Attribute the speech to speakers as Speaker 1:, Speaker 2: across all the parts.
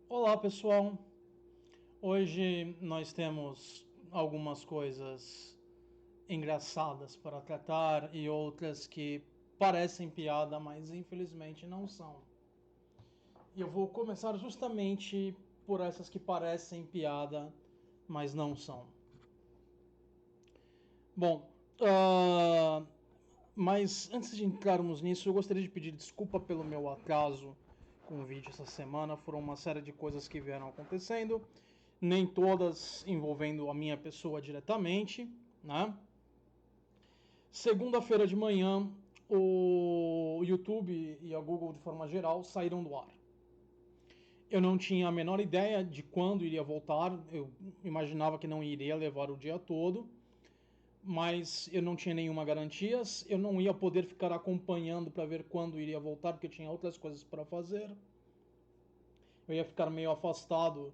Speaker 1: Olá pessoal, hoje nós temos algumas coisas engraçadas para tratar e outras que parecem piada, mas infelizmente não são. E eu vou começar justamente por essas que parecem piada, mas não são. Bom, mas antes de entrarmos nisso, eu gostaria de pedir desculpa pelo meu atraso com o vídeo essa semana. Foram uma série de coisas que vieram acontecendo, nem todas envolvendo a minha pessoa diretamente, né? Segunda-feira de manhã, o YouTube e a Google de forma geral saíram do ar. Eu não tinha a menor ideia de quando iria voltar, eu imaginava que não iria levar o dia todo, mas eu não tinha nenhuma garantia, eu não ia poder ficar acompanhando para ver quando iria voltar, porque eu tinha outras coisas para fazer. Eu ia ficar meio afastado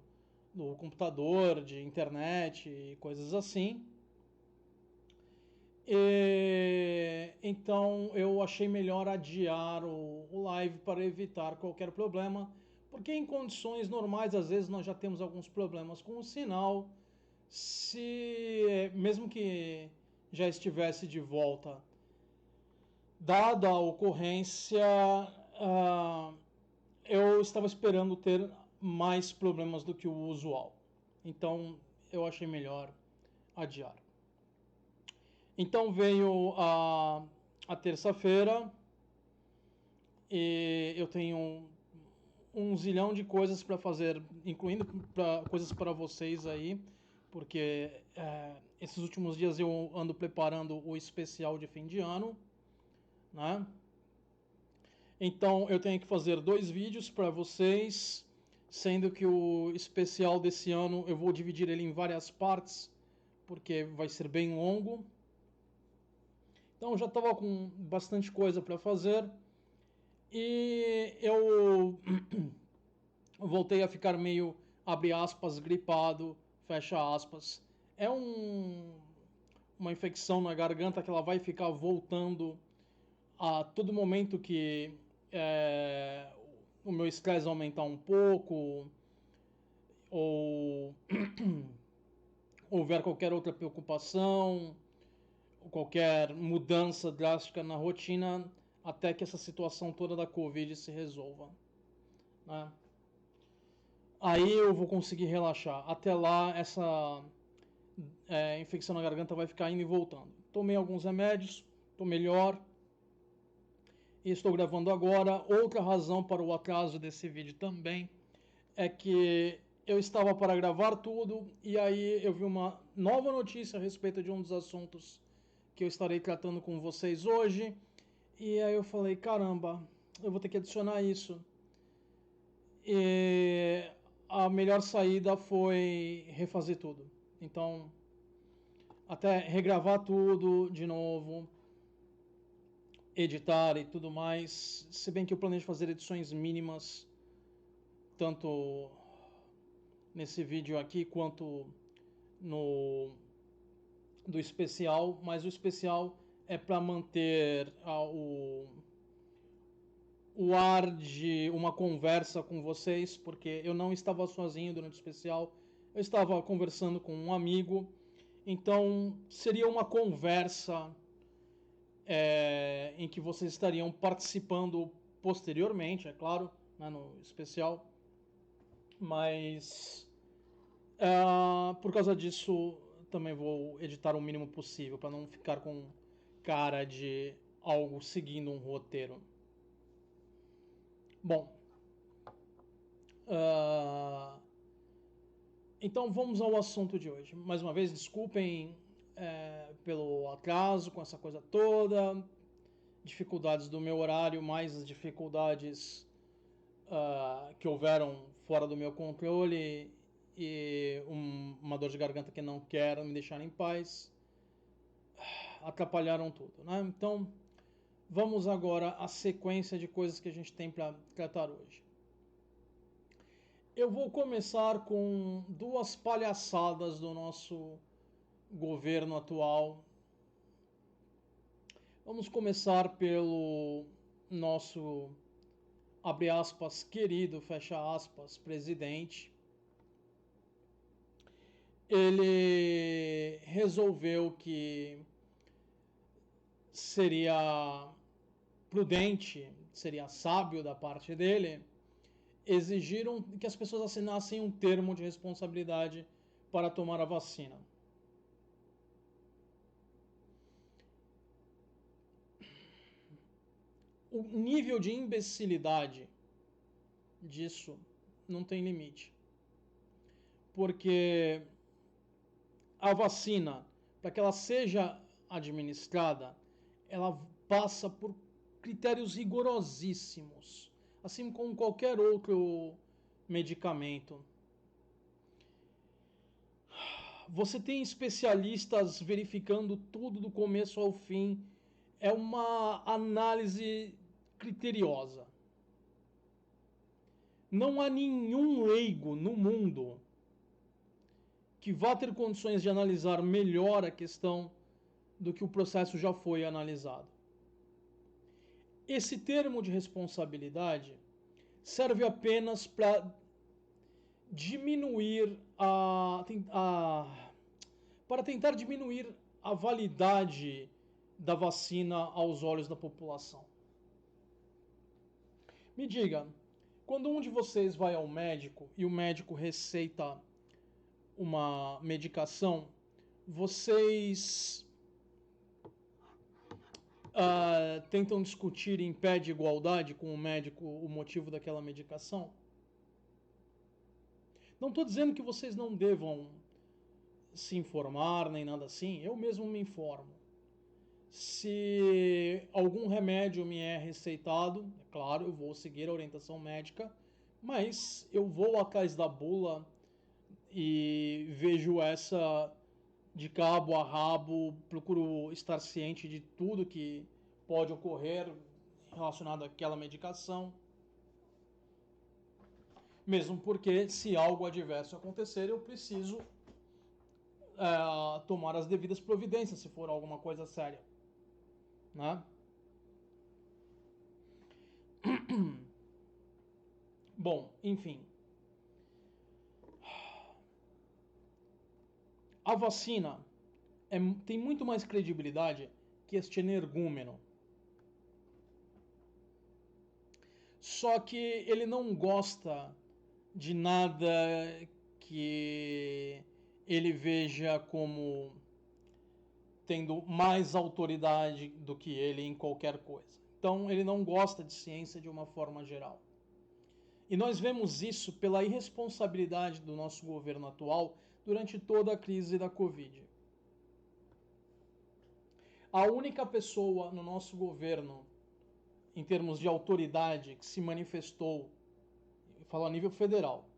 Speaker 1: do computador, de internet e coisas assim. Então eu achei melhor adiar o live para evitar qualquer problema, porque em condições normais às vezes nós já temos alguns problemas com o sinal. Se mesmo que já estivesse de volta, dada a ocorrência, eu estava esperando ter mais problemas do que o usual. Então eu achei melhor adiar. Então veio a terça-feira e eu tenho um zilhão de coisas para fazer, incluindo coisas para vocês aí, porque esses últimos dias eu ando preparando o especial de fim de ano, né? Então eu tenho que fazer 2 vídeos para vocês, sendo que o especial desse ano eu vou dividir ele em várias partes, porque vai ser bem longo. Então eu já estava com bastante coisa para fazer e eu voltei a ficar meio, abre aspas, gripado, fecha aspas. É uma infecção na garganta que ela vai ficar voltando a todo momento que o meu estresse aumentar um pouco ou houver qualquer outra preocupação, qualquer mudança drástica na rotina, até que essa situação toda da Covid se resolva, né? Aí eu vou conseguir relaxar. Até lá, essa infecção na garganta vai ficar indo e voltando. Tomei alguns remédios, estou melhor e estou gravando agora. Outra razão para o atraso desse vídeo também é que eu estava para gravar tudo e aí eu vi uma nova notícia a respeito de um dos assuntos que eu estarei tratando com vocês hoje. E aí eu falei, caramba, eu vou ter que adicionar isso. E a melhor saída foi refazer tudo. Então, até regravar tudo de novo, editar e tudo mais. Se bem que eu planejo fazer edições mínimas, tanto nesse vídeo aqui quanto no do especial, mas o especial é para manter o ar de uma conversa com vocês, porque eu não estava sozinho durante o especial, eu estava conversando com um amigo, então seria uma conversa em que vocês estariam participando posteriormente, é claro, né, no especial, mas por causa disso também vou editar o mínimo possível para não ficar com cara de algo seguindo um roteiro. Bom, uh, então vamos ao assunto de hoje. Mais uma vez, desculpem pelo atraso com essa coisa toda, dificuldades do meu horário, mais as dificuldades que houveram fora do meu controle e uma dor de garganta que não quer me deixar em paz, atrapalharam tudo, né? Então vamos agora à sequência de coisas que a gente tem para tratar hoje. Eu vou começar com 2 palhaçadas do nosso governo atual. Vamos começar pelo nosso abre aspas, querido, fecha aspas, presidente, ele resolveu que seria prudente, seria sábio da parte dele, exigiram que as pessoas assinassem um termo de responsabilidade para tomar a vacina. O nível de imbecilidade disso não tem limite. Porque a vacina, para que ela seja administrada, ela passa por critérios rigorosíssimos, assim como qualquer outro medicamento. Você tem especialistas verificando tudo do começo ao fim. É uma análise criteriosa. Não há nenhum leigo no mundo que vá ter condições de analisar melhor a questão do que o processo já foi analisado. Esse termo de responsabilidade serve apenas para diminuir para tentar diminuir a validade da vacina aos olhos da população. Me diga, quando um de vocês vai ao médico e o médico receita uma medicação, vocês tentam discutir em pé de igualdade com o médico o motivo daquela medicação? Não estou dizendo que vocês não devam se informar nem nada assim, eu mesmo me informo. Se algum remédio me é receitado, é claro, eu vou seguir a orientação médica, mas eu vou atrás da bula e vejo essa de cabo a rabo, procuro estar ciente de tudo que pode ocorrer relacionado àquela medicação. Mesmo porque, se algo adverso acontecer, eu preciso tomar as devidas providências, se for alguma coisa séria. Né? Bom, enfim. A vacina tem muito mais credibilidade que este energúmeno. Só que ele não gosta de nada que ele veja como tendo mais autoridade do que ele em qualquer coisa. Então ele não gosta de ciência de uma forma geral. E nós vemos isso pela irresponsabilidade do nosso governo atual durante toda a crise da Covid. A única pessoa no nosso governo, em termos de autoridade, que se manifestou, falo a nível federal,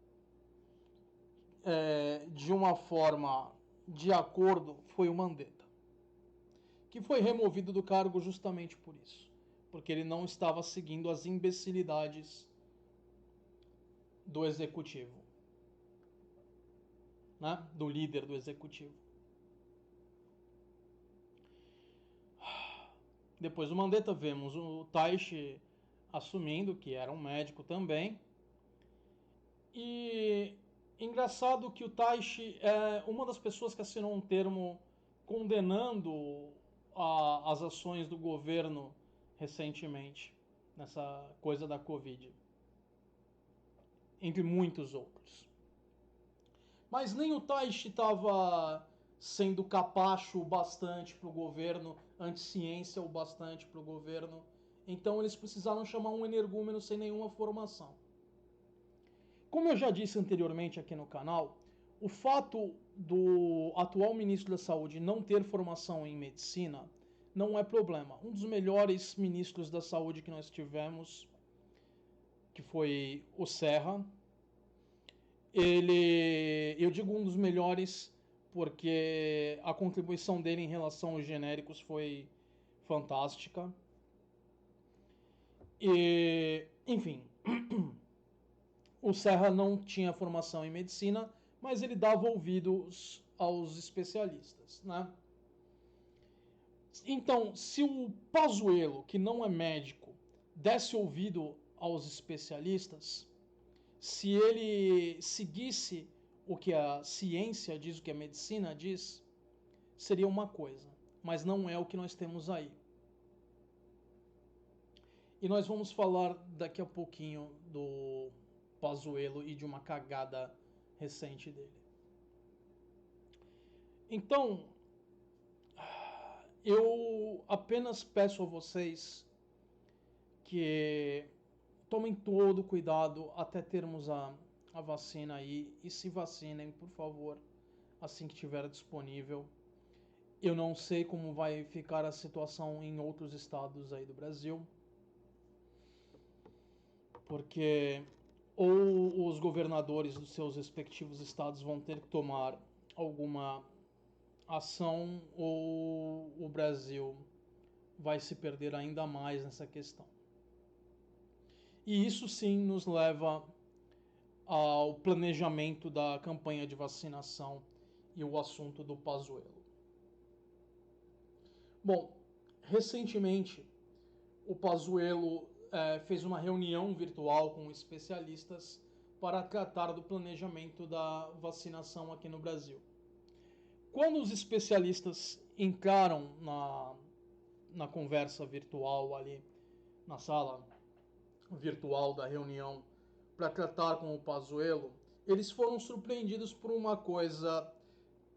Speaker 1: de uma forma de acordo, foi o Mandetta, que foi removido do cargo justamente por isso, porque ele não estava seguindo as imbecilidades do executivo, né? Do líder do executivo. Depois do Mandetta vemos o Taishi assumindo, que era um médico também. E engraçado que o Taishi é uma das pessoas que assinou um termo condenando as ações do governo recentemente, nessa coisa da Covid. Entre muitos outros. Mas nem o Taishi estava sendo capacho o bastante para o governo, anti-ciência o bastante para o governo. Então eles precisaram chamar um energúmeno sem nenhuma formação. Como eu já disse anteriormente aqui no canal, o fato do atual ministro da Saúde não ter formação em medicina não é problema. Um dos melhores ministros da Saúde que nós tivemos, que foi o Serra, eu digo um dos melhores porque a contribuição dele em relação aos genéricos foi fantástica. E, enfim, o Serra não tinha formação em medicina, mas ele dava ouvidos aos especialistas, né? Então, se o Pazuello, que não é médico, desse ouvido aos especialistas, se ele seguisse o que a ciência diz, o que a medicina diz, seria uma coisa, mas não é o que nós temos aí. E nós vamos falar daqui a pouquinho do Pazuello e de uma cagada recente dele. Então, eu apenas peço a vocês que tomem todo cuidado até termos a vacina aí e se vacinem, por favor, assim que estiver disponível. Eu não sei como vai ficar a situação em outros estados aí do Brasil, porque ou os governadores dos seus respectivos estados vão ter que tomar alguma ação, ou o Brasil vai se perder ainda mais nessa questão. E isso sim nos leva ao planejamento da campanha de vacinação e o assunto do Pazuello. Bom, recentemente o Pazuello fez uma reunião virtual com especialistas para tratar do planejamento da vacinação aqui no Brasil. Quando os especialistas entraram na conversa virtual ali, na sala virtual da reunião, para tratar com o Pazuello, eles foram surpreendidos por uma coisa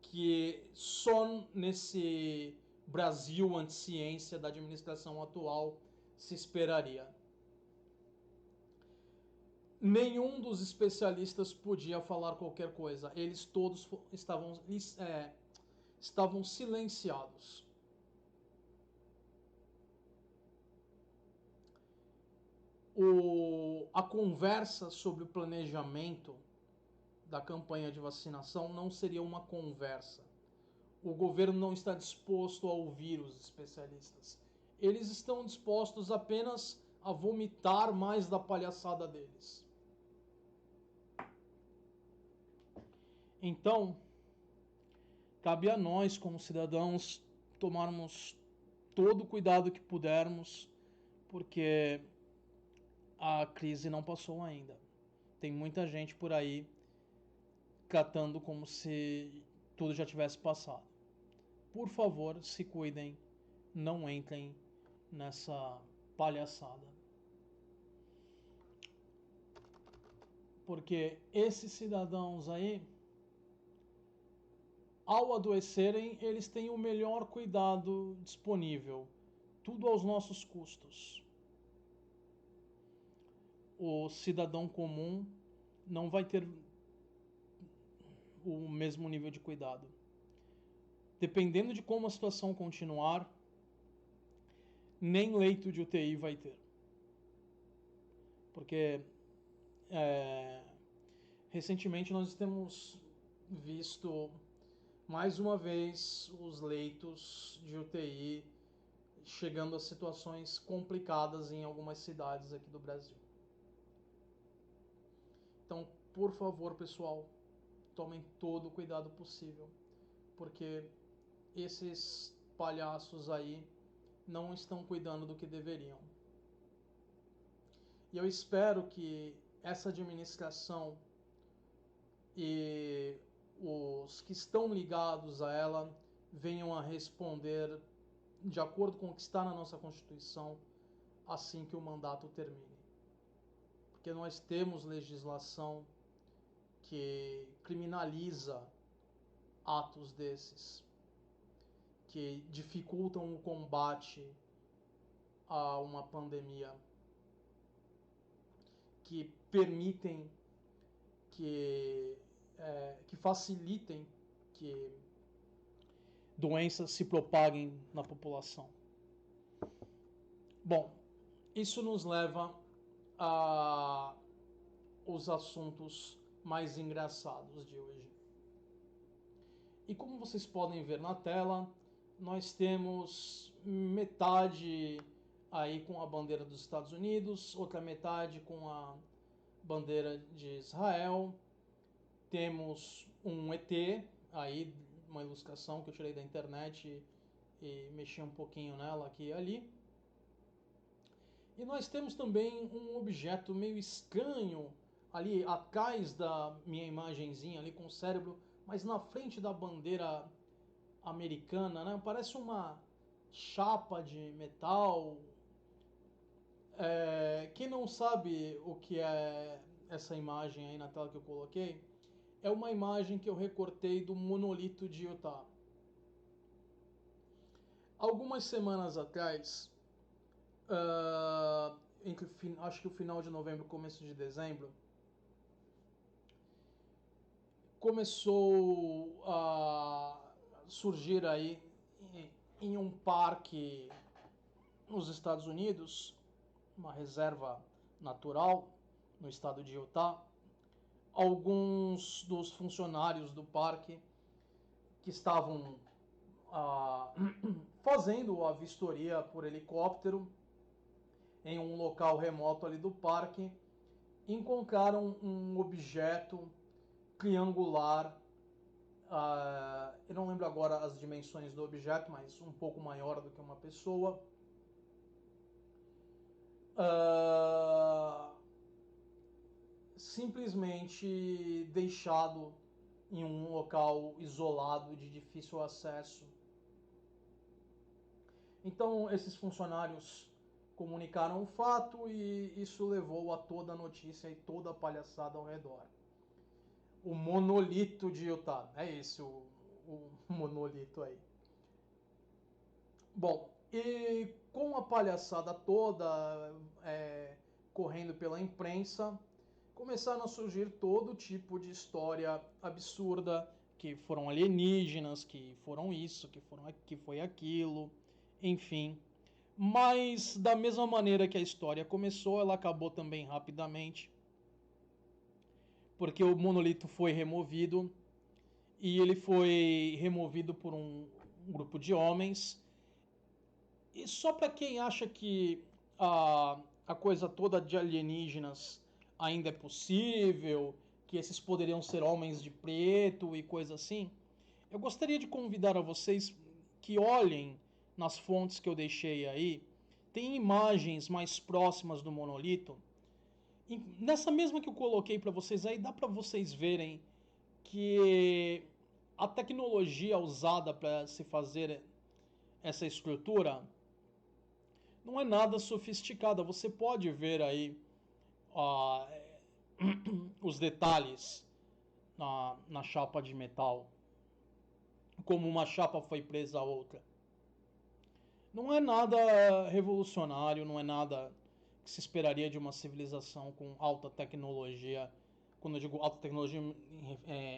Speaker 1: que só nesse Brasil anti-ciência da administração atual se esperaria. Nenhum dos especialistas podia falar qualquer coisa. Eles todos estavam silenciados. A conversa sobre o planejamento da campanha de vacinação não seria uma conversa. O governo não está disposto a ouvir os especialistas. Eles estão dispostos apenas a vomitar mais da palhaçada deles. Então, cabe a nós, como cidadãos, tomarmos todo o cuidado que pudermos, porque a crise não passou ainda. Tem muita gente por aí tratando como se tudo já tivesse passado. Por favor, se cuidem, não entrem nessa palhaçada. Porque esses cidadãos aí, ao adoecerem, eles têm o melhor cuidado disponível, tudo aos nossos custos. O cidadão comum não vai ter o mesmo nível de cuidado. Dependendo de como a situação continuar, nem leito de UTI vai ter. Porque recentemente nós temos visto mais uma vez os leitos de UTI chegando a situações complicadas em algumas cidades aqui do Brasil. Então, por favor, pessoal, tomem todo o cuidado possível, porque esses palhaços aí não estão cuidando do que deveriam. E eu espero que essa administração e os que estão ligados a ela venham a responder de acordo com o que está na nossa Constituição assim que o mandato termine. Porque nós temos legislação que criminaliza atos desses, que dificultam o combate a uma pandemia, que permitem, que facilitem que doenças se propaguem na população. Bom, isso nos leva a os assuntos mais engraçados de hoje. E como vocês podem ver na tela, nós temos metade aí com a bandeira dos Estados Unidos, outra metade com a bandeira de Israel. Temos um ET aí, uma ilustração que eu tirei da internet e mexi um pouquinho nela aqui e ali. E nós temos também um objeto meio estranho ali atrás da minha imagenzinha ali com o cérebro, mas na frente da bandeira americana, né? Parece uma chapa de metal. Quem não sabe o que é essa imagem aí na tela que eu coloquei, é uma imagem que eu recortei do monolito de Utah. Algumas semanas atrás, acho que o final de novembro, começo de dezembro, começou a surgir aí em um parque nos Estados Unidos, uma reserva natural no estado de Utah, alguns dos funcionários do parque que estavam fazendo a vistoria por helicóptero em um local remoto ali do parque, encontraram um objeto triangular. Eu não lembro agora as dimensões do objeto, mas um pouco maior do que uma pessoa. Simplesmente deixado em um local isolado de difícil acesso. Então, esses funcionários comunicaram o fato e isso levou a toda a notícia e toda a palhaçada ao redor. O monolito de Utah. É esse o monolito aí. Bom, e com a palhaçada toda correndo pela imprensa, começaram a surgir todo tipo de história absurda, que foram alienígenas, que foram isso, que foi aquilo, enfim. Mas da mesma maneira que a história começou, ela acabou também rapidamente, porque o monolito foi removido e ele foi removido por um grupo de homens. E só para quem acha que a coisa toda de alienígenas ainda é possível, que esses poderiam ser homens de preto e coisa assim, eu gostaria de convidar a vocês que olhem nas fontes que eu deixei aí. Tem imagens mais próximas do monolito. E nessa mesma que eu coloquei para vocês aí, dá para vocês verem que a tecnologia usada para se fazer essa estrutura não é nada sofisticada. Você pode ver aí os detalhes na chapa de metal, como uma chapa foi presa a outra. Não é nada revolucionário, não é nada que se esperaria de uma civilização com alta tecnologia. Quando eu digo alta tecnologia,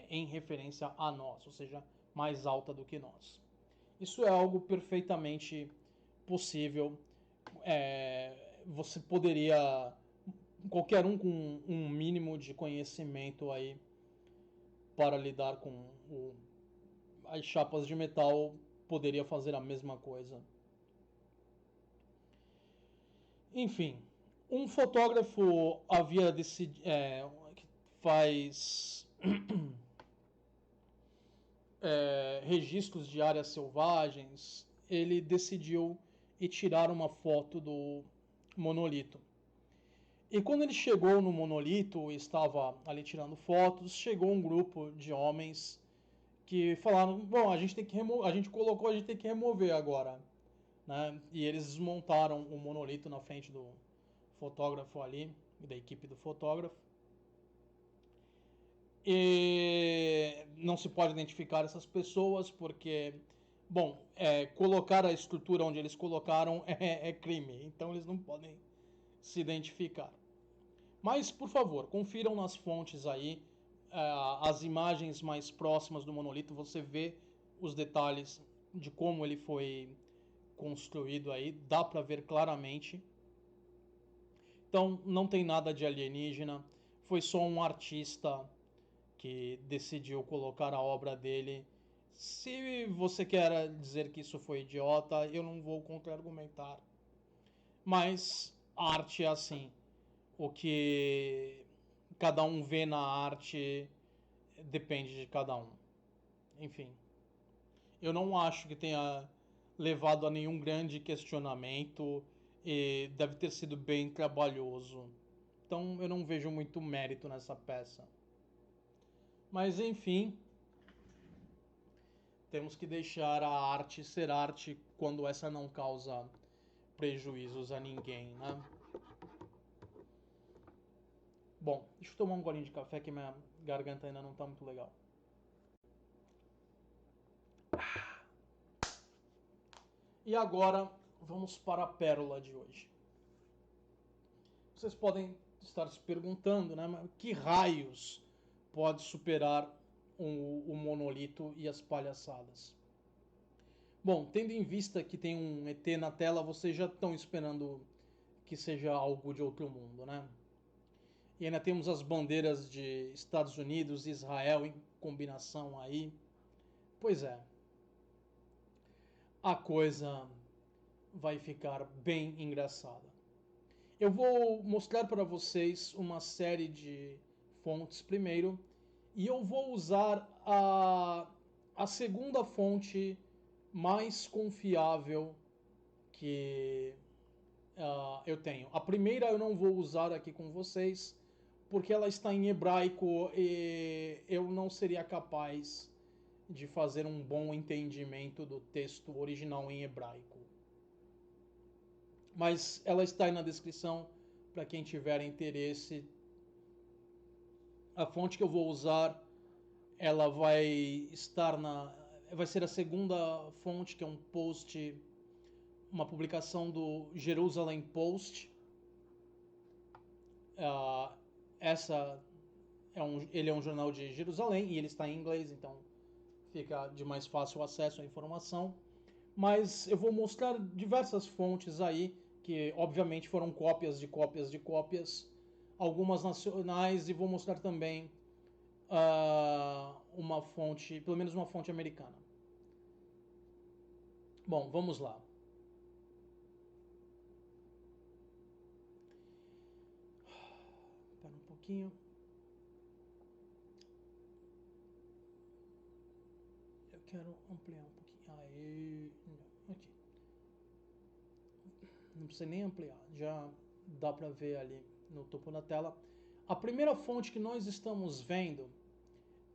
Speaker 1: em referência a nós, ou seja, mais alta do que nós. Isso é algo perfeitamente possível. Você poderia, qualquer um com um mínimo de conhecimento aí para lidar com as chapas de metal, poderia fazer a mesma coisa. Enfim, um fotógrafo havia decidido, que faz registros de áreas selvagens, ele decidiu ir tirar uma foto do monolito. E quando ele chegou no monolito e estava ali tirando fotos, chegou um grupo de homens que falaram: bom, a gente tem que a gente colocou, a gente tem que remover agora, né? E eles desmontaram o monolito na frente do fotógrafo ali, da equipe do fotógrafo. E não se pode identificar essas pessoas porque, bom, colocar a estrutura onde eles colocaram é crime, então eles não podem se identificar. Mas, por favor, confiram nas fontes aí as imagens mais próximas do monolito, você vê os detalhes de como ele foi construído aí, dá para ver claramente. Então, não tem nada de alienígena, foi só um artista que decidiu colocar a obra dele. Se você quer dizer que isso foi idiota, eu não vou contra-argumentar. Mas a arte é assim. O que cada um vê na arte depende de cada um. Enfim, eu não acho que tenha levado a nenhum grande questionamento. e deve ter sido bem trabalhoso. Então eu não vejo muito mérito nessa peça. Mas enfim, temos que deixar a arte ser arte quando essa não causa prejuízos a ninguém, né? Bom, deixa eu tomar um golinho de café que minha garganta ainda não tá muito legal. E agora vamos para a pérola de hoje. Vocês podem estar se perguntando, né? Mas que raios pode superar o monolito e as palhaçadas? Bom, tendo em vista que tem um ET na tela, vocês já estão esperando que seja algo de outro mundo, né? E ainda temos as bandeiras de Estados Unidos e Israel em combinação aí. Pois é, a coisa vai ficar bem engraçada. Eu vou mostrar para vocês uma série de fontes primeiro e eu vou usar a segunda fonte mais confiável que eu tenho. A primeira eu não vou usar aqui com vocês porque ela está em hebraico e eu não seria capaz de fazer um bom entendimento do texto original em hebraico. Mas ela está aí na descrição para quem tiver interesse. A fonte que eu vou usar, ela vai estar vai ser a segunda fonte, que é um post, uma publicação do Jerusalem Post. Essa ele é um jornal de Jerusalém e ele está em inglês, então fica de mais fácil acesso à informação. Mas eu vou mostrar diversas fontes aí, que obviamente foram cópias de cópias de cópias, algumas nacionais, e vou mostrar também uma fonte, pelo menos uma fonte americana. Bom, vamos lá. Espera um pouquinho. Eu quero ampliar um pouquinho. Aí, aqui. Não precisa nem ampliar, já dá para ver ali no topo da tela. A primeira fonte que nós estamos vendo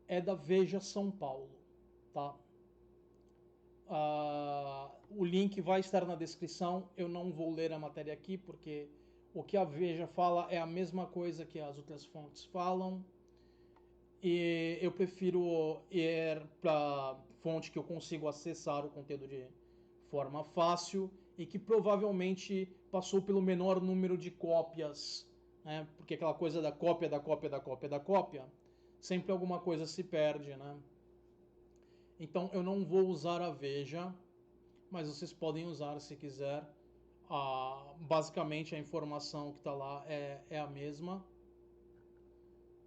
Speaker 1: é da Veja São Paulo, tá? O link vai estar na descrição. Eu não vou ler a matéria aqui porque o que a Veja fala é a mesma coisa que as outras fontes falam. E eu prefiro ir para fonte que eu consigo acessar o conteúdo de forma fácil e que provavelmente passou pelo menor número de cópias, né? Porque aquela coisa da cópia, da cópia, da cópia, da cópia, sempre alguma coisa se perde, né? Então eu não vou usar a Veja, mas vocês podem usar se quiser. Basicamente a informação que está lá é a mesma,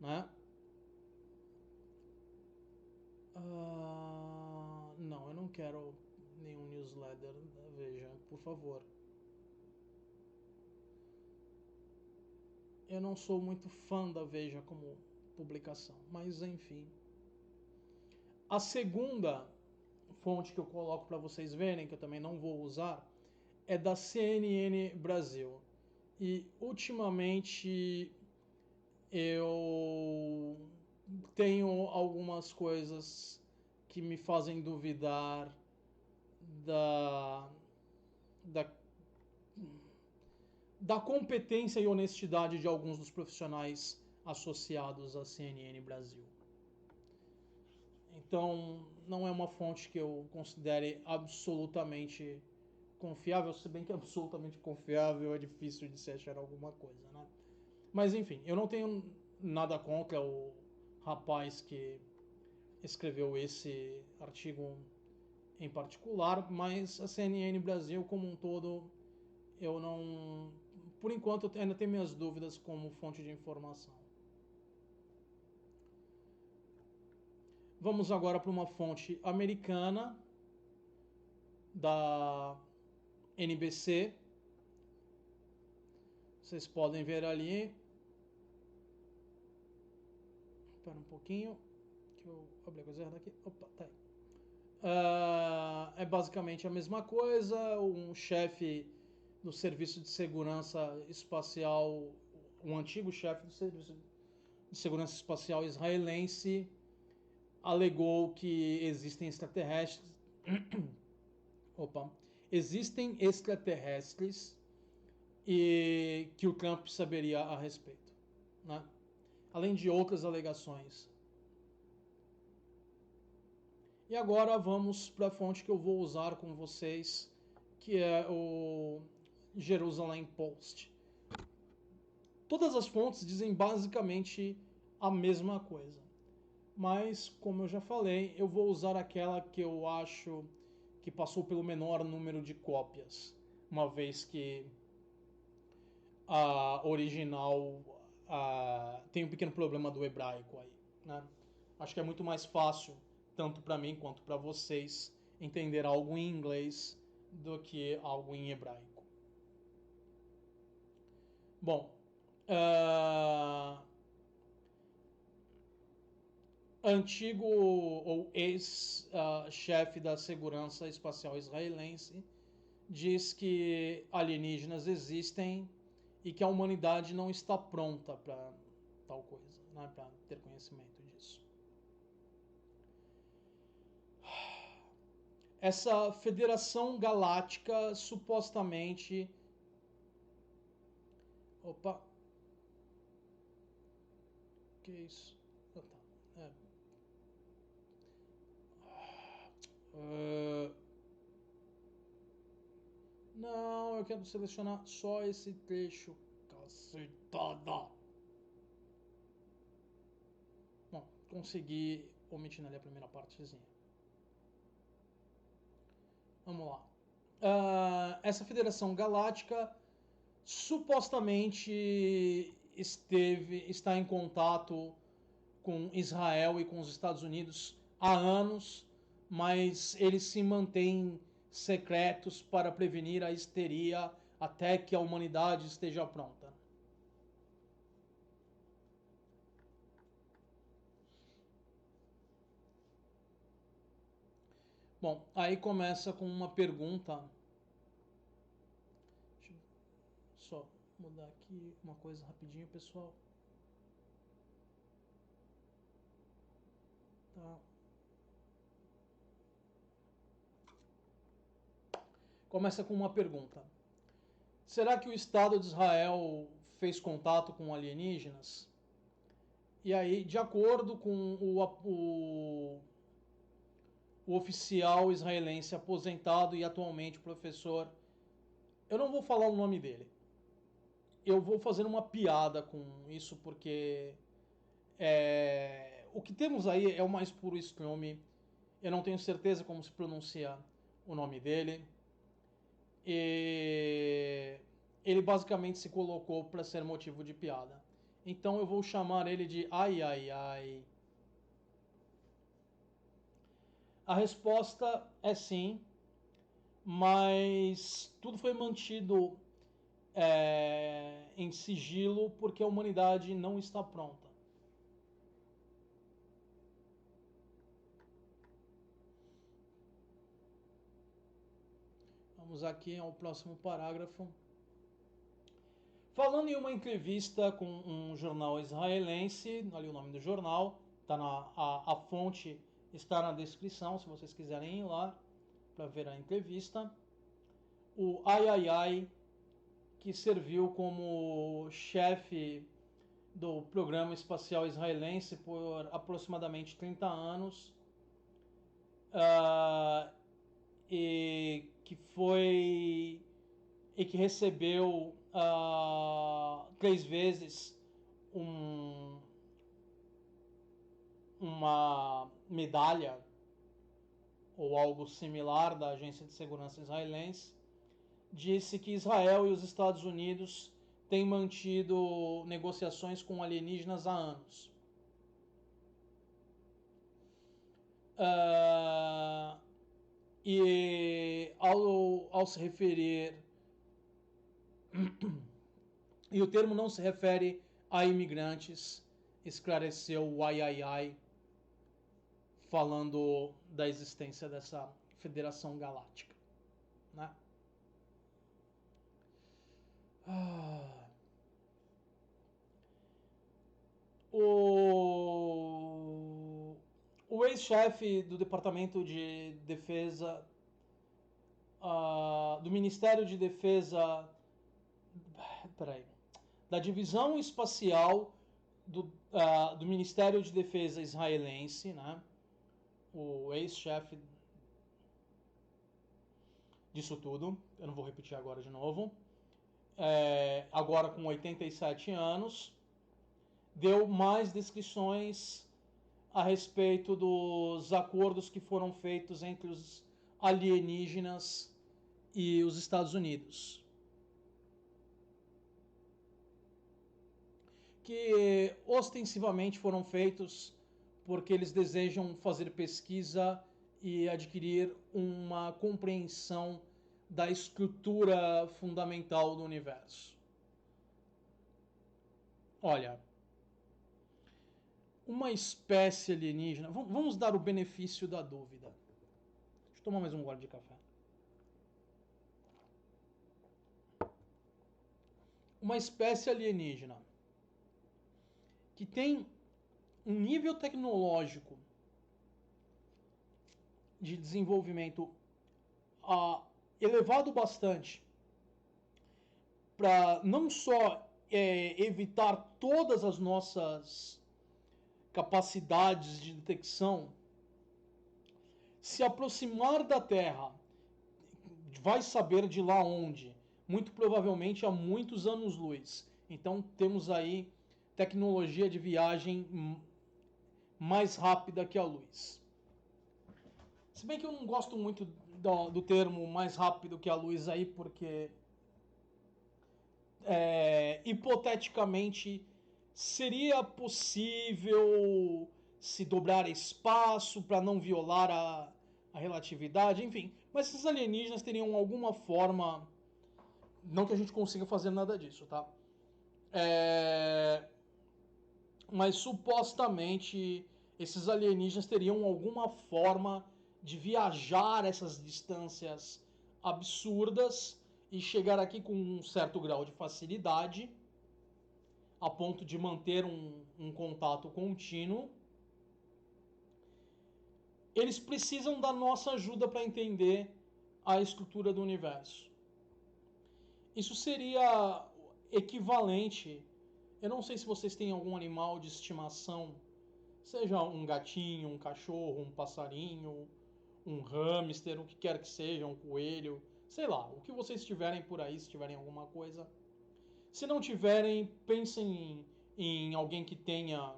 Speaker 1: né? Não, eu não quero nenhum newsletter da Veja, por favor. Eu não sou muito fã da Veja como publicação, mas enfim. A segunda fonte que eu coloco para vocês verem, que eu também não vou usar, é da CNN Brasil. E ultimamente eu tenho algumas coisas que me fazem duvidar da, da, da competência e honestidade de alguns dos profissionais associados à CNN Brasil. Então, não é uma fonte que eu considere absolutamente confiável, se bem que absolutamente confiável é difícil de se achar alguma coisa, né? Mas enfim, eu não tenho nada contra o rapaz que escreveu esse artigo em particular, mas a CNN Brasil como um todo, eu não... Por enquanto, eu ainda tenho minhas dúvidas como fonte de informação. Vamos agora para uma fonte americana da NBC. Vocês podem ver ali. Espera um pouquinho, que eu abri a coisa errada aqui. Opa, tá aí. É basicamente a mesma coisa. Um chefe do Serviço de Segurança Espacial, um antigo chefe do Serviço de Segurança Espacial israelense, alegou que existem extraterrestres. Opa, existem extraterrestres e que o Trump saberia a respeito, né? Além de outras alegações. E agora vamos para a fonte que eu vou usar com vocês, que é o Jerusalem Post. Todas as fontes dizem basicamente a mesma coisa, mas como eu já falei, eu vou usar aquela que eu acho que passou pelo menor número de cópias, uma vez que a original tem um pequeno problema do hebraico aí, né? Acho que é muito mais fácil, tanto para mim quanto para vocês, entender algo em inglês do que algo em hebraico. Bom, antigo ou ex-chefe da segurança espacial israelense diz que alienígenas existem e que a humanidade não está pronta para tal coisa, né, para ter conhecimento disso. Essa Federação Galáctica supostamente... Opa! Que isso? Ah, tá. Não, eu quero selecionar só esse trecho. Cacetada! Bom, consegui omitir ali a primeira partezinha. Vamos lá. Essa Federação Galáctica supostamente está em contato com Israel e com os Estados Unidos há anos, mas eles se mantêm secretos para prevenir a histeria até que a humanidade esteja pronta. Bom, aí começa com uma pergunta. Deixa eu só mudar aqui uma coisa rapidinho, pessoal. Tá. Começa com uma pergunta. Será que o Estado de Israel fez contato com alienígenas? E aí, de acordo com o oficial israelense aposentado e atualmente professor, eu não vou falar o nome dele. Eu vou fazer uma piada com isso porque o que temos aí é o mais puro estrume. Eu não tenho certeza como se pronuncia o nome dele. E ele basicamente se colocou para ser motivo de piada. Então eu vou chamar ele de ai ai ai. A resposta é sim, mas tudo foi mantido em sigilo porque a humanidade não está pronta. Vamos aqui ao próximo parágrafo. Falando em uma entrevista com um jornal israelense, ali o nome do jornal, tá a fonte está na descrição, se vocês quiserem ir lá para ver a entrevista. O Ai Ai Ai, que serviu como chefe do programa espacial israelense por aproximadamente 30 anos, e que recebeu 3 vezes uma medalha ou algo similar da Agência de Segurança Israelense, disse que Israel e os Estados Unidos têm mantido negociações com alienígenas há anos. E ao se referir... E o termo não se refere a imigrantes, esclareceu o III, falando da existência dessa Federação Galáctica, né? Ah, o ex-chefe do Departamento de Defesa, do Ministério de Defesa, peraí, da Divisão Espacial do Ministério de Defesa israelense, né? O ex-chefe disso tudo, eu não vou repetir agora de novo, agora com 87 anos, deu mais descrições a respeito dos acordos que foram feitos entre os alienígenas e os Estados Unidos. Que ostensivamente foram feitos porque eles desejam fazer pesquisa e adquirir uma compreensão da estrutura fundamental do universo. Olha, uma espécie alienígena. Vamos dar o benefício da dúvida. Deixa eu tomar mais um gole de café. Uma espécie alienígena que tem um nível tecnológico de desenvolvimento elevado bastante para não só evitar todas as nossas capacidades de detecção, se aproximar da Terra, vai saber de lá onde, muito provavelmente há muitos anos-luz. Então temos aí tecnologia de viagem mais rápida que a luz. Se bem que eu não gosto muito do termo mais rápido que a luz aí, porque hipoteticamente seria possível se dobrar espaço para não violar a relatividade, enfim. Mas esses alienígenas teriam alguma forma, não que a gente consiga fazer nada disso, tá? Mas supostamente esses alienígenas teriam alguma forma de viajar essas distâncias absurdas e chegar aqui com um certo grau de facilidade, a ponto de manter um contato contínuo. Eles precisam da nossa ajuda para entender a estrutura do universo. Isso seria equivalente. Eu não sei se vocês têm algum animal de estimação, seja um gatinho, um cachorro, um passarinho, um hamster, o que quer que seja, um coelho, sei lá, o que vocês tiverem por aí, se tiverem alguma coisa. Se não tiverem, pensem em alguém que tenha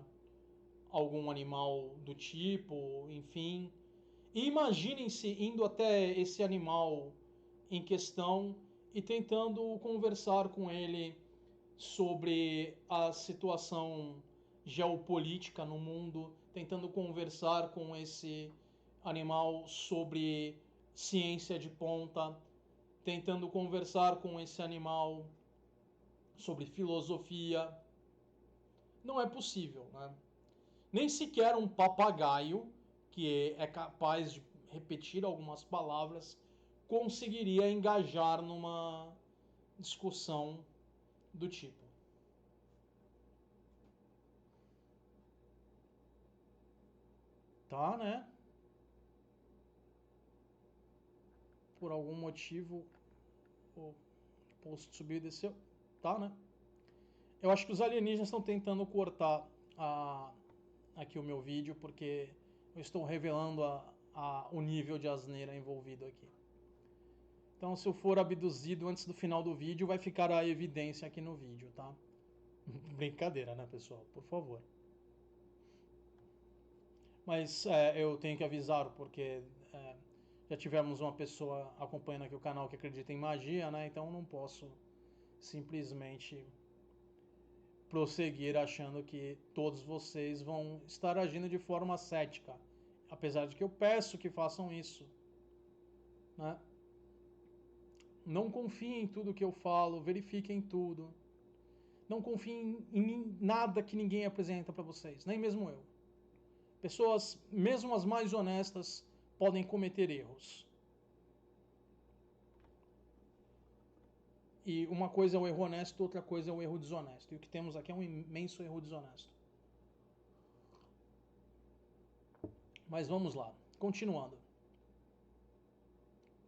Speaker 1: algum animal do tipo, enfim. E imaginem-se indo até esse animal em questão e tentando conversar com ele sobre a situação geopolítica no mundo, tentando conversar com esse animal sobre ciência de ponta, tentando conversar com esse animal sobre filosofia. Não é possível, né? Nem sequer um papagaio, que é capaz de repetir algumas palavras, conseguiria engajar numa discussão do tipo. Tá, né? Por algum motivo o post subiu e desceu. Tá, né? Eu acho que os alienígenas estão tentando cortar aqui o meu vídeo, porque eu estou revelando o nível de asneira envolvido aqui. Então, se eu for abduzido antes do final do vídeo, vai ficar a evidência aqui no vídeo, tá? Brincadeira, né, pessoal? Por favor. Mas eu tenho que avisar, porque já tivemos uma pessoa acompanhando aqui o canal que acredita em magia, né? Então não posso simplesmente prosseguir achando que todos vocês vão estar agindo de forma cética. Apesar de que eu peço que façam isso, né? Não confiem em tudo que eu falo, verifiquem tudo. Não confiem em nada que ninguém apresenta para vocês, nem mesmo eu. Pessoas, mesmo as mais honestas, podem cometer erros. E uma coisa é o erro honesto, outra coisa é o erro desonesto. E o que temos aqui é um imenso erro desonesto. Mas vamos lá, continuando.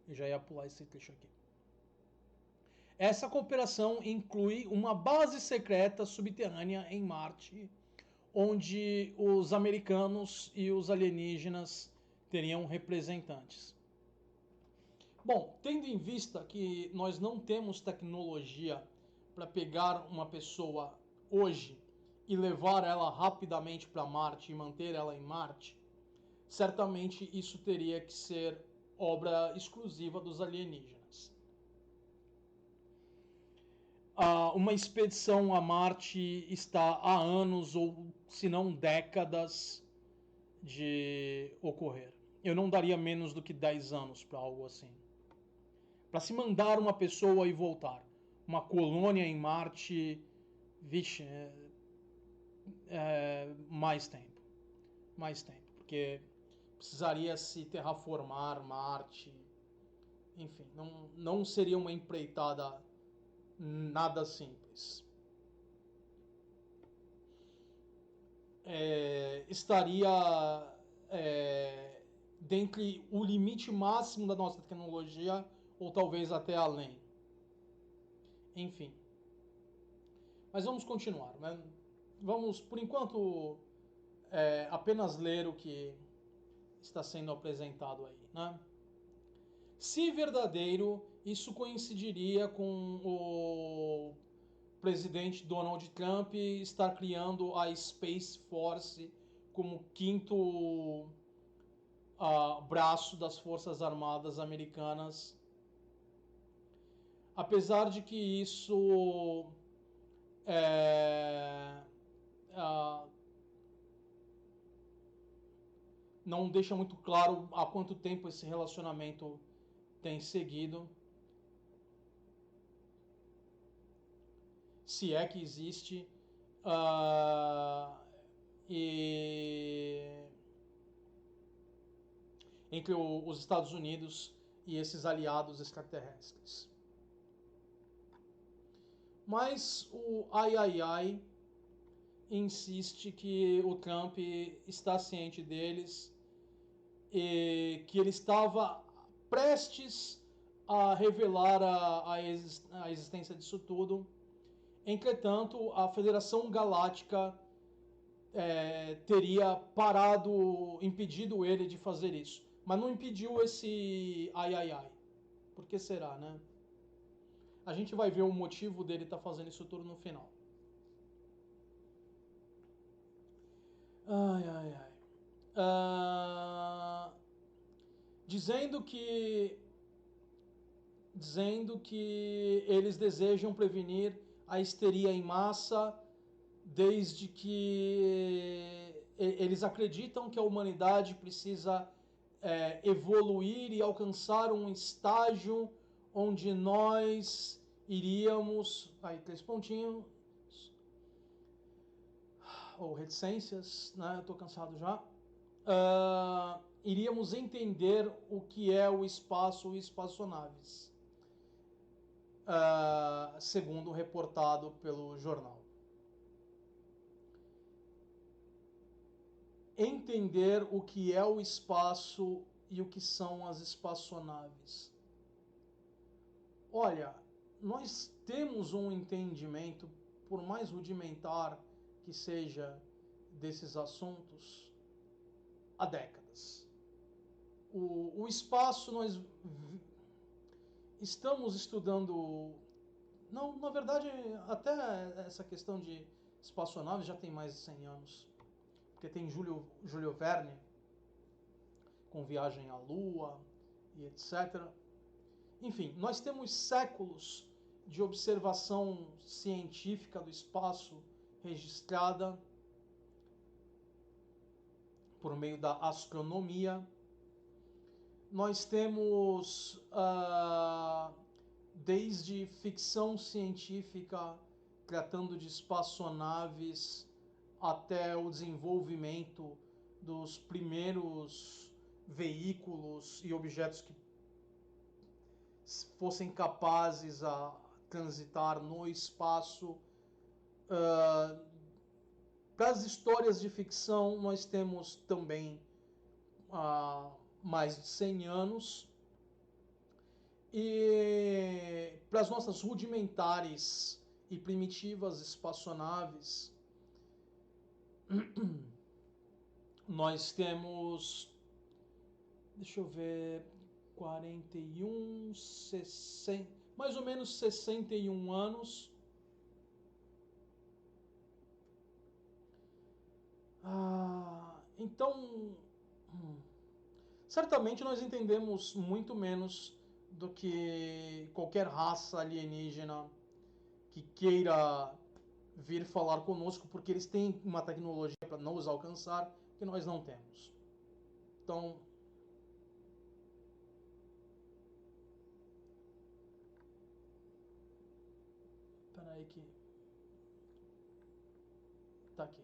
Speaker 1: Eu já ia pular esse trecho aqui. Essa cooperação inclui uma base secreta subterrânea em Marte, onde os americanos e os alienígenas teriam representantes. Bom, tendo em vista que nós não temos tecnologia para pegar uma pessoa hoje e levar ela rapidamente para Marte e manter ela em Marte, certamente isso teria que ser obra exclusiva dos alienígenas. Uma expedição a Marte está há anos ou, se não décadas, de ocorrer. Eu não daria menos do que 10 anos para algo assim. Para se mandar uma pessoa e voltar. Uma colônia em Marte, vixe, mais tempo. Mais tempo, porque precisaria se terraformar Marte. Enfim, não seria uma empreitada nada simples. Estaria dentre o limite máximo da nossa tecnologia, ou talvez até além. Enfim. Mas vamos continuar, né? Vamos, por enquanto, apenas ler o que está sendo apresentado aí, né? Se verdadeiro, isso coincidiria com o presidente Donald Trump estar criando a Space Force como quinto braço das Forças Armadas Americanas. Apesar de que isso não deixa muito claro há quanto tempo esse relacionamento tem seguido. Se é que existe. Entre os Estados Unidos e esses aliados extraterrestres. Mas o ai insiste que o Trump está ciente deles e que ele estava prestes a revelar a existência disso tudo. Entretanto, a Federação Galáctica teria impedido ele de fazer isso. Mas não impediu esse ai. Por que será, né? A gente vai ver o motivo dele estar fazendo isso tudo no final. Dizendo que eles desejam prevenir a histeria em massa, desde que eles acreditam que a humanidade precisa evoluir e alcançar um estágio onde nós iríamos... Aí, 3 pontinhos. Ou reticências, né? Eu tô cansado já. Iríamos entender o que é o espaço e espaçonaves. Segundo reportado pelo jornal. Entender o que é o espaço e o que são as espaçonaves. Olha, nós temos um entendimento, por mais rudimentar que seja, desses assuntos há décadas. O espaço nós estamos estudando... Não, na verdade, até essa questão de espaçonaves já tem mais de 100 anos. Porque tem Júlio Verne, com Viagem à Lua e etc. Enfim, nós temos séculos de observação científica do espaço registrada por meio da astronomia. Nós temos desde ficção científica tratando de espaçonaves até o desenvolvimento dos primeiros veículos e objetos que fossem capazes a transitar no espaço. Para as histórias de ficção, nós temos também mais de 100 anos. E para as nossas rudimentares e primitivas espaçonaves, nós temos, deixa eu ver, 41, 60, mais ou menos 61 anos. Então, certamente nós entendemos muito menos do que qualquer raça alienígena que queira vir falar conosco, porque eles têm uma tecnologia para nos alcançar que nós não temos. Então, espera aí que tá aqui.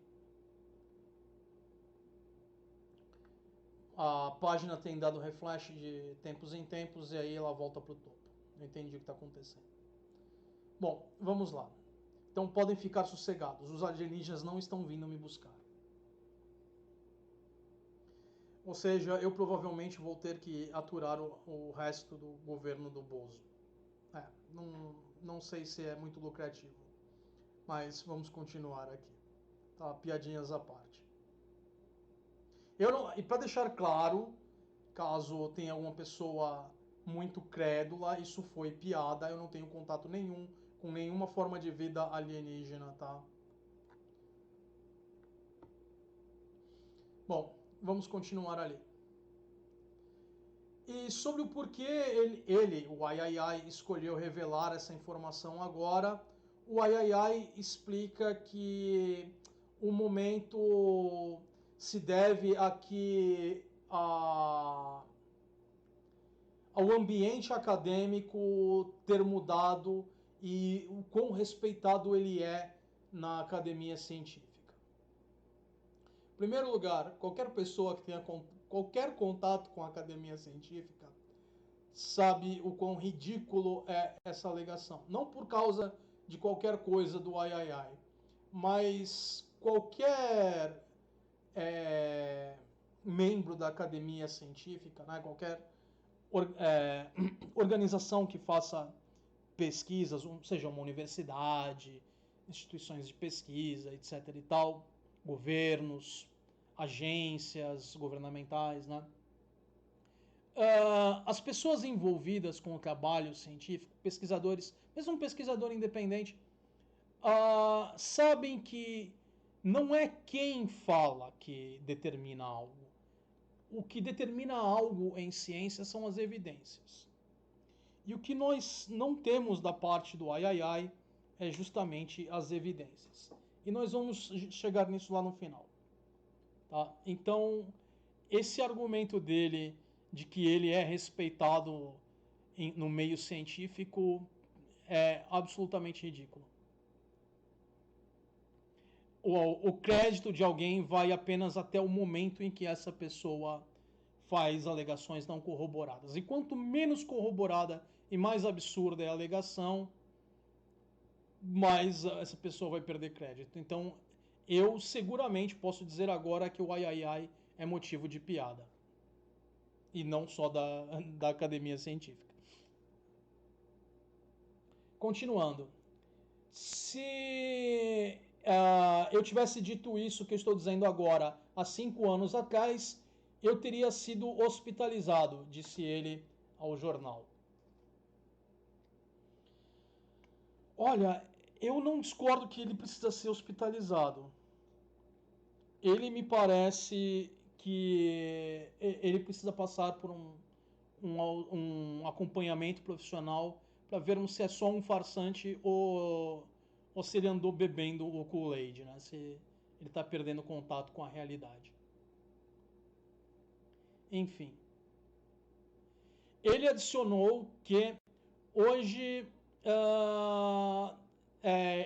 Speaker 1: A página tem dado refresh de tempos em tempos e aí ela volta para o topo. Não entendi o que está acontecendo. Bom, vamos lá. Então podem ficar sossegados. Os alienígenas não estão vindo me buscar. Ou seja, eu provavelmente vou ter que aturar o resto do governo do Bozo. Não sei se é muito lucrativo. Mas vamos continuar aqui. Tá? Piadinhas à parte. E para deixar claro, caso tenha alguma pessoa muito crédula, isso foi piada, eu não tenho contato nenhum com nenhuma forma de vida alienígena, tá? Bom, vamos continuar ali. E sobre o porquê o Ai, escolheu revelar essa informação agora, o Ai explica que o momento se deve a que ao ambiente acadêmico ter mudado e o quão respeitado ele é na academia científica. Em primeiro lugar, qualquer pessoa que tenha qualquer contato com a academia científica sabe o quão ridículo é essa alegação. Não por causa de qualquer coisa do Ai, mas qualquer membro da academia científica, né, qualquer organização que faça pesquisas, seja uma universidade, instituições de pesquisa, etc. e tal, governos, agências governamentais, né? As pessoas envolvidas com o trabalho científico, pesquisadores, mesmo um pesquisador independente, sabem que não é quem fala que determina algo. O que determina algo em ciência são as evidências. E o que nós não temos da parte do Ai é justamente as evidências. E nós vamos chegar nisso lá no final. Tá? Então, esse argumento dele de que ele é respeitado no meio científico é absolutamente ridículo. O crédito de alguém vai apenas até o momento em que essa pessoa faz alegações não corroboradas. E quanto menos corroborada e mais absurda é a alegação, mais essa pessoa vai perder crédito. Então, eu seguramente posso dizer agora que o Ai é motivo de piada. E não só da academia científica. Continuando. Se eu tivesse dito isso que eu estou dizendo agora há 5 anos atrás, eu teria sido hospitalizado, disse ele ao jornal. Olha, eu não discordo que ele precisa ser hospitalizado. Ele me parece que ele precisa passar por um acompanhamento profissional para vermos se é só um farsante ou se ele andou bebendo o Kool-Aid, né? Se ele está perdendo contato com a realidade. Enfim. Ele adicionou que hoje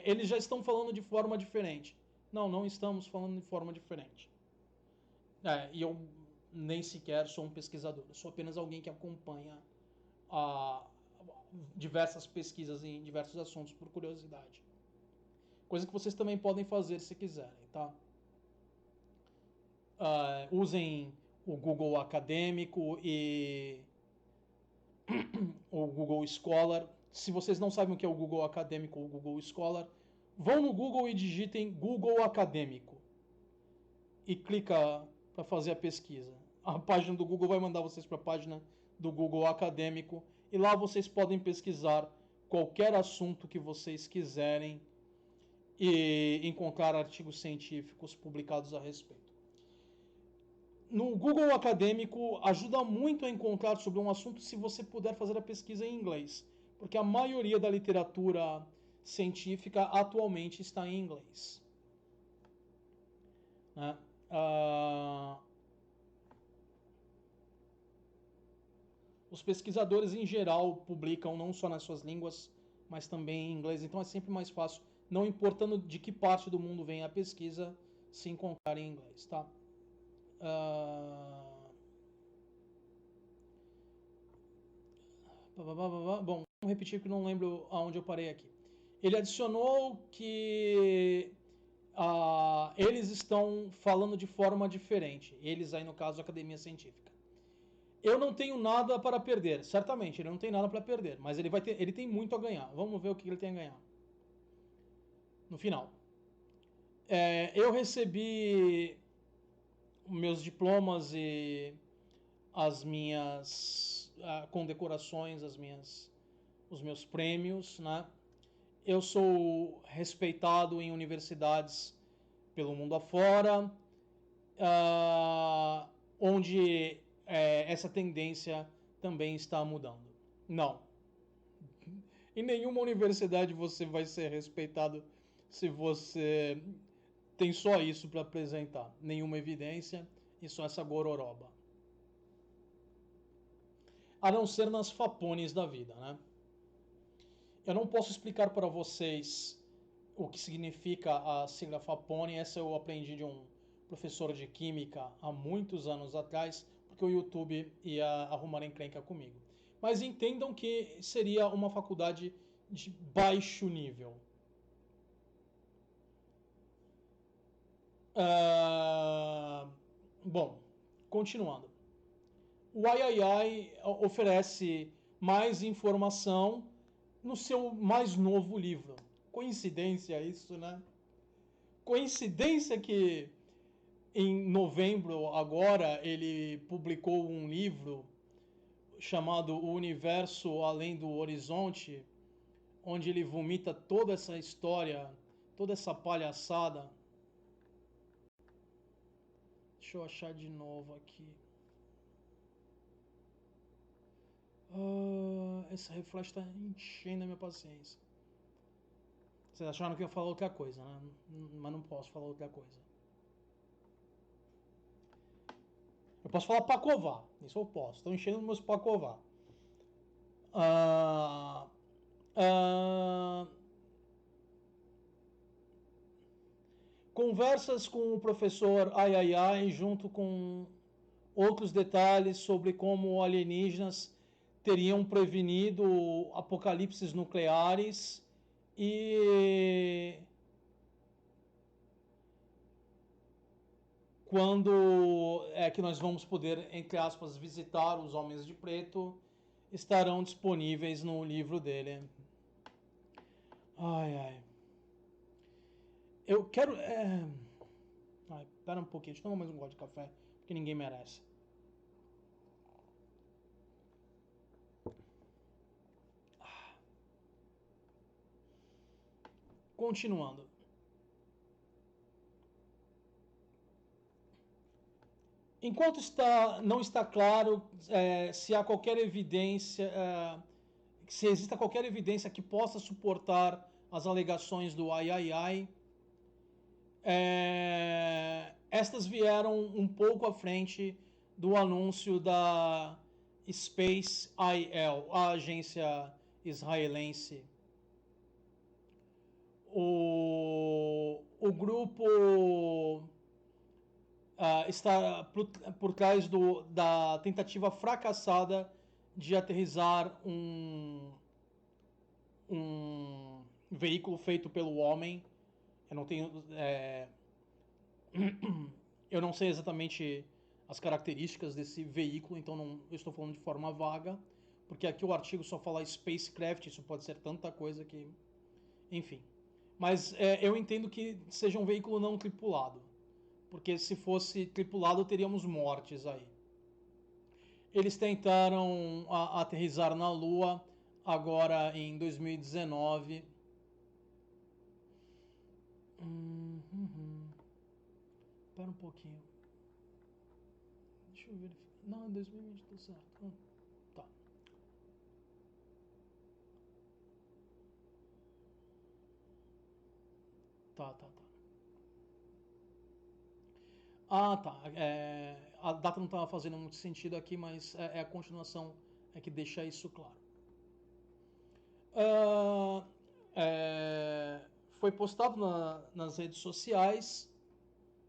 Speaker 1: eles já estão falando de forma diferente. Não estamos falando de forma diferente. E eu nem sequer sou um pesquisador. Eu sou apenas alguém que acompanha diversas pesquisas em diversos assuntos por curiosidade. Coisa que vocês também podem fazer se quiserem, tá? Usem o Google Acadêmico e o Google Scholar. Se vocês não sabem o que é o Google Acadêmico ou o Google Scholar, vão no Google e digitem Google Acadêmico e clica para fazer a pesquisa. A página do Google vai mandar vocês para a página do Google Acadêmico e lá vocês podem pesquisar qualquer assunto que vocês quiserem e encontrar artigos científicos publicados a respeito. No Google Acadêmico ajuda muito a encontrar sobre um assunto se você puder fazer a pesquisa em inglês, porque a maioria da literatura científica atualmente está em inglês. Né? Os pesquisadores em geral publicam não só nas suas línguas, mas também em inglês, então é sempre mais fácil, não importando de que parte do mundo vem a pesquisa, se encontrar em inglês, tá? Bom, vamos repetir que não lembro aonde eu parei aqui. Ele adicionou que eles estão falando de forma diferente. Eles aí, no caso, a Academia Científica. Eu não tenho nada para perder. Certamente, ele não tem nada para perder. Mas ele tem muito a ganhar. Vamos ver o que ele tem a ganhar. No final. Eu recebi meus diplomas e as minhas condecorações, os meus prêmios, né? Eu sou respeitado em universidades pelo mundo afora, onde essa tendência também está mudando. Não. Em nenhuma universidade você vai ser respeitado se você tem só isso para apresentar. Nenhuma evidência e só essa gororoba. A não ser nas fapones da vida, né? Eu não posso explicar para vocês o que significa a sigla Fapone. Essa eu aprendi de um professor de química há muitos anos atrás, porque o YouTube ia arrumar encrenca comigo. Mas entendam que seria uma faculdade de baixo nível. Bom, continuando. O III oferece mais informação no seu mais novo livro. Coincidência isso, né? Coincidência que em novembro agora ele publicou um livro chamado O Universo Além do Horizonte, onde ele vomita toda essa história, toda essa palhaçada. Deixa eu achar de novo aqui. Esse refresh está enchendo a minha paciência. Vocês acharam que eu ia falar outra coisa, né? Mas não posso falar outra coisa. Eu posso falar Pacová. Isso eu posso. Estão enchendo meus Pacová. Conversas com o professor Ai junto com outros detalhes sobre como alienígenas teriam prevenido apocalipses nucleares e quando é que nós vamos poder, entre aspas, visitar os Homens de Preto, estarão disponíveis no livro dele. Ai, ai. Eu quero... Ai, pera um pouquinho, deixa eu tomar mais um gole de café, porque ninguém merece. Continuando. Enquanto não está claro se há qualquer evidência, se exista qualquer evidência que possa suportar as alegações do III, estas vieram um pouco à frente do anúncio da Space IL, a agência israelense. O grupo está por trás da tentativa fracassada de aterrissar um um veículo feito pelo homem. Eu não tenho, eu não sei exatamente as características desse veículo, então eu estou falando de forma vaga, porque aqui o artigo só fala spacecraft, isso pode ser tanta coisa que, enfim. Mas eu entendo que seja um veículo não tripulado, porque se fosse tripulado teríamos mortes aí. Eles tentaram aterrissar na Lua agora em 2019. Espera um pouquinho. Deixa eu verificar. Não, 2020 tá certo. Tá. Tá. Ah, tá. A data não estava fazendo muito sentido aqui, mas é a continuação que deixa isso claro. Foi postado nas redes sociais,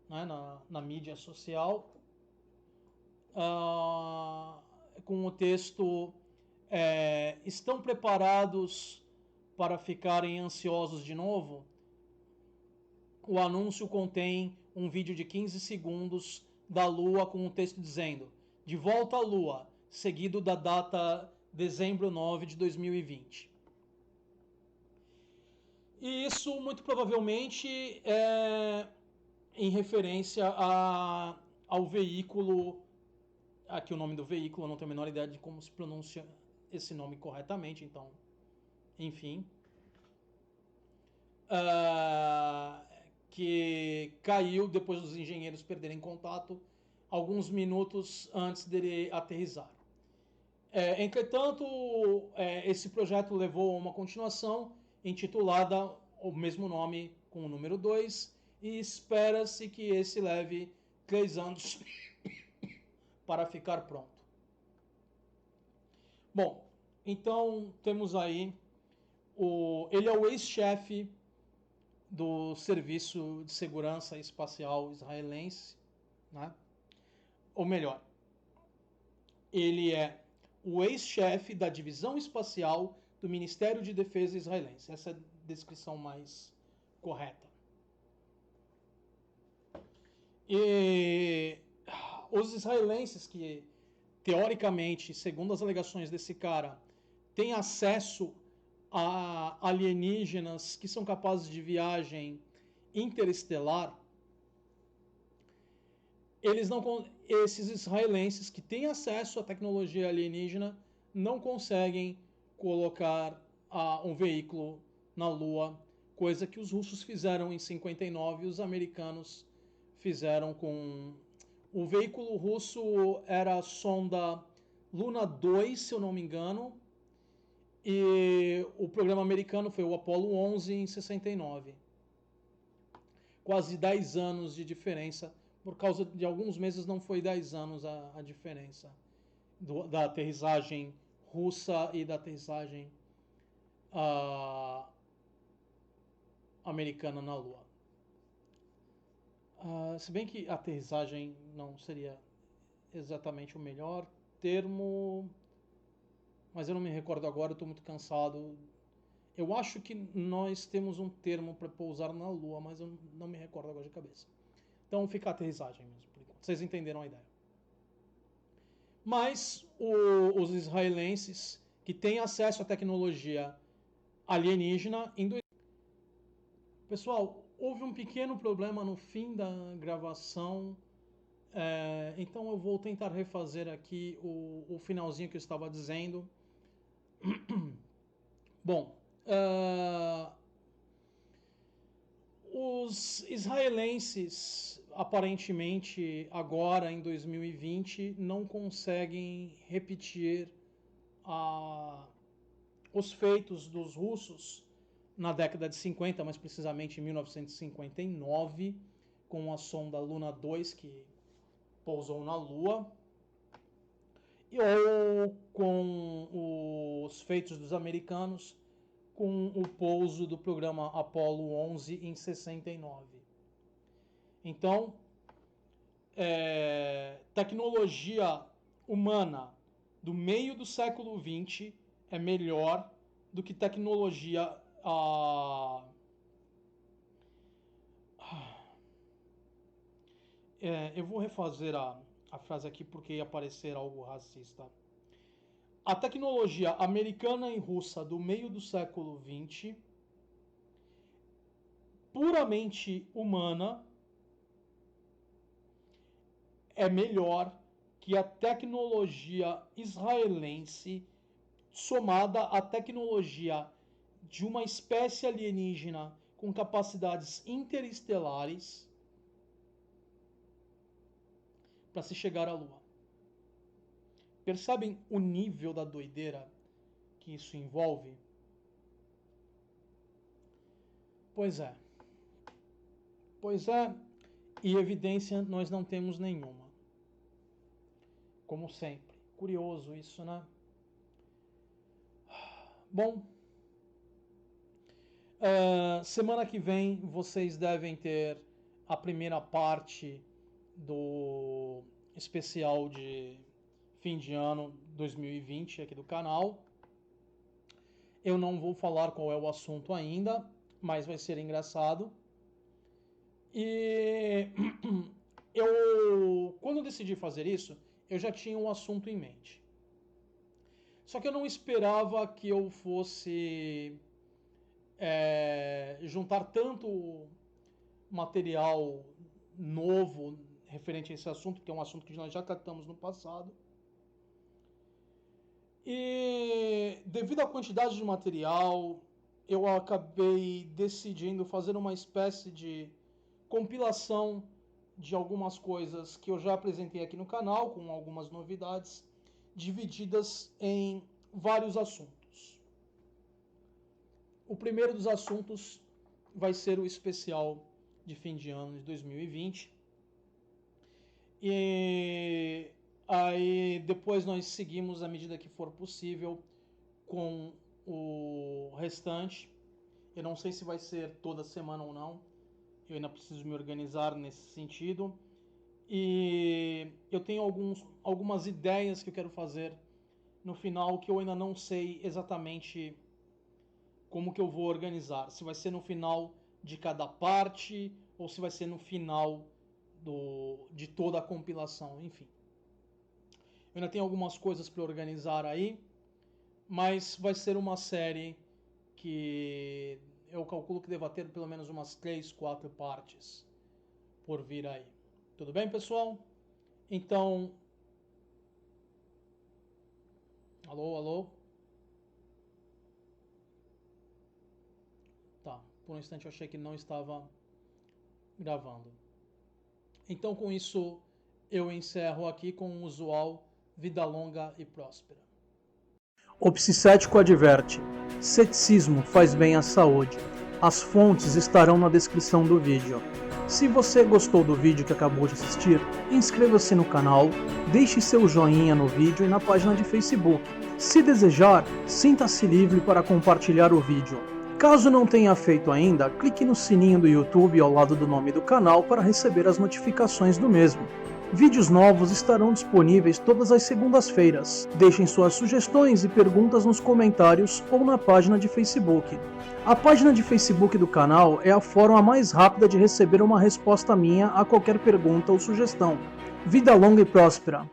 Speaker 1: né, na mídia social, com o texto: estão preparados para ficarem ansiosos de novo? O anúncio contém um vídeo de 15 segundos da Lua com um texto dizendo: de volta à Lua, seguido da data dezembro 9 de 2020. E isso muito provavelmente é em referência ao veículo. Aqui o nome do veículo, eu não tenho a menor ideia de como se pronuncia esse nome corretamente, então, enfim. Que caiu depois dos engenheiros perderem contato alguns minutos antes dele aterrissar. Entretanto, esse projeto levou a uma continuação intitulada o mesmo nome com o número 2 e espera-se que esse leve 3 anos para ficar pronto. Bom, então temos aí ele é o ex-chefe do Serviço de Segurança Espacial Israelense, né? Ou melhor, ele é o ex-chefe da Divisão Espacial do Ministério de Defesa israelense. Essa é a descrição mais correta. E os israelenses que, teoricamente, segundo as alegações desse cara, têm acesso a alienígenas que são capazes de viagem interestelar, esses israelenses que têm acesso à tecnologia alienígena não conseguem colocar um veículo na Lua, coisa que os russos fizeram em 59 e os americanos fizeram com... O veículo russo era a sonda Luna 2, se eu não me engano, e o programa americano foi o Apollo 11 em 69. Quase 10 anos de diferença. Por causa de alguns meses não foi 10 anos a diferença da aterrissagem russa e da aterrissagem americana na Lua. Se bem que aterrissagem não seria exatamente o melhor termo, mas eu não me recordo agora, eu estou muito cansado. Eu acho que nós temos um termo para pousar na Lua, mas eu não me recordo agora de cabeça. Então fica a aterrissagem mesmo, por enquanto. Vocês entenderam a ideia. Mas os israelenses que têm acesso à tecnologia alienígena... Pessoal, houve um pequeno problema no fim da gravação, então eu vou tentar refazer aqui o finalzinho que eu estava dizendo. Bom, os israelenses, aparentemente, agora em 2020, não conseguem repetir os feitos dos russos na década de 50, mais precisamente em 1959, com a sonda Luna 2, que pousou na Lua, ou com os feitos dos americanos com o pouso do programa Apollo 11 em 69. Então, tecnologia humana do meio do século XX é melhor do que tecnologia. Eu vou refazer a frase aqui porque ia parecer algo racista. A tecnologia americana e russa do meio do século XX, puramente humana, é melhor que a tecnologia israelense somada à tecnologia de uma espécie alienígena com capacidades interestelares para se chegar à Lua. Percebem o nível da doideira que isso envolve? Pois é. Pois é, e evidência nós não temos nenhuma. Como sempre. Curioso isso, né? Bom, semana que vem vocês devem ter a primeira parte do especial de fim de ano 2020 aqui do canal. Eu não vou falar qual é o assunto ainda, mas vai ser engraçado. E quando eu decidi fazer isso, eu já tinha um assunto em mente. Só que eu não esperava que eu fosse juntar tanto material novo referente a esse assunto, que é um assunto que nós já tratamos no passado. E devido à quantidade de material, eu acabei decidindo fazer uma espécie de compilação de algumas coisas que eu já apresentei aqui no canal, com algumas novidades, divididas em vários assuntos. O primeiro dos assuntos vai ser o especial de fim de ano de 2020. E aí depois nós seguimos à medida que for possível com o restante. Eu não sei se vai ser toda semana ou não. Eu ainda preciso me organizar nesse sentido. E eu tenho algumas ideias que eu quero fazer no final que eu ainda não sei exatamente como que eu vou organizar. Se vai ser no final de cada parte ou se vai ser no final de toda a compilação, enfim. Eu ainda tenho algumas coisas para organizar aí, mas vai ser uma série que eu calculo que deva ter pelo menos umas 3, 4 partes por vir aí. Tudo bem, pessoal? Então... Alô, alô? Tá, por um instante eu achei que não estava gravando. Então, com isso, eu encerro aqui com o usual vida longa e próspera. O Psicético adverte: ceticismo faz bem à saúde. As fontes estarão na descrição do vídeo. Se você gostou do vídeo que acabou de assistir, inscreva-se no canal, deixe seu joinha no vídeo e na página de Facebook. Se desejar, sinta-se livre para compartilhar o vídeo. Caso não tenha feito ainda, clique no sininho do YouTube ao lado do nome do canal para receber as notificações do mesmo. Vídeos novos estarão disponíveis todas as segundas-feiras. Deixem suas sugestões e perguntas nos comentários ou na página de Facebook. A página de Facebook do canal é a forma mais rápida de receber uma resposta minha a qualquer pergunta ou sugestão. Vida longa e próspera!